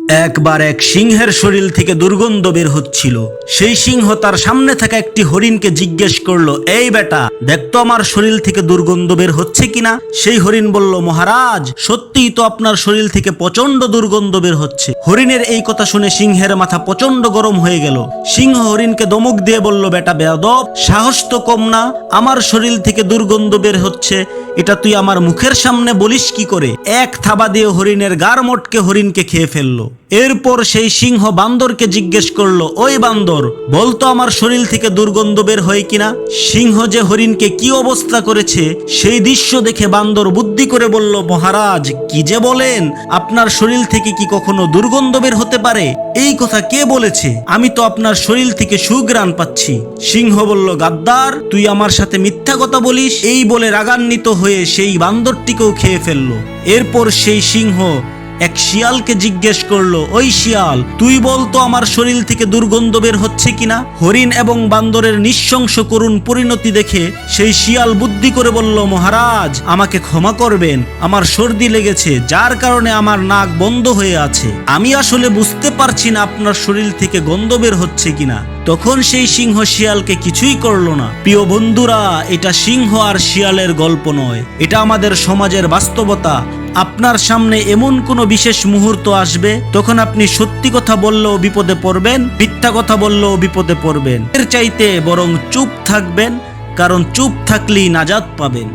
একবার এক সিংহের শরীর থেকে দুর্গন্ধ বের হচ্ছিল। সেই সিংহ তার সামনে থাকা একটি হরিণকে জিজ্ঞেস করলো, এই বেটা, দেখতো আমার শরীর থেকে দুর্গন্ধ বের হচ্ছে কিনা। সেই হরিণ বলল, মহারাজ, সত্যিই তো আপনার শরীর থেকে প্রচন্ড দুর্গন্ধ বের হচ্ছে। হরিণের এই কথা শুনে সিংহের মাথা প্রচন্ড গরম হয়ে গেল। সিংহ হরিণকে দমক দিয়ে বলল, বেটা বেয়াদব, সাহস তো কম না, আমার শরীর থেকে দুর্গন্ধ বের হচ্ছে, এটা তুই আমার মুখের সামনে বলিস কি করে। এক থাবা দিয়ে হরিণের গার মটকে হরিণকে খেয়ে ফেললো। এরপর সেই সিংহ বান্দরকে জিজ্ঞেস করলো, ওই বান্দর, বলতো আমার শরীর থেকে দুর্গন্ধ বের হয় কিনা। সিংহ যে হরিণকে কি অবস্থা করেছে সেই দৃশ্য দেখে বান্দর বুদ্ধি করে বলল, মহারাজ, কি যে বলেন, আপনার শরীর থেকে কি কখনো দুর্গন্ধ বের হতে পারে? এই কথা কে বলেছে? আমি তো আপনার শরীর থেকে সুঘ্রাণ পাচ্ছি। সিংহ বলল, গাদ্দার, তুই আমার সাথে মিথ্যা কথা বলিস। এই বলে রাগান্বিত হয়ে সেই বান্দরটিকেও খেয়ে ফেললো। এরপর সেই সিংহ এক শিয়ালকে জিজ্ঞেস করলো, ওই শিয়াল, তুই বলতো আমার শরীর থেকে দুর্গন্ধ বের হচ্ছে কিনা। হরিণ এবং বান্দরের নিঃশংস করুণ পরিণতি দেখে সেই শিয়াল বুদ্ধি করে বলল, মহারাজ, আমাকে ক্ষমা করবেন, আমার সর্দি লেগেছে, যার কারণে আমার নাক বন্ধ হয়ে আছে, আমি আসলে বুঝতে পারছি না আপনার শরীর থেকে গন্ধ বের হচ্ছে কিনা। তখন সেই সিংহ শিয়ালকে কিছুই করলো না। প্রিয় বন্ধুরা, এটা সিংহ আর শিয়ালের গল্প নয়, এটা আমাদের সমাজের বাস্তবতা। আপনার সামনে এমন কোনো বিশেষ মুহূর্ত আসবে, তখন আপনি সত্যি কথা বললেও বিপদে পড়বেন, মিথ্যা কথা বললেও বিপদে পড়বেন। এর চাইতে বরং চুপ থাকবেন, কারণ চুপ থাকলেই নাজাত পাবেন।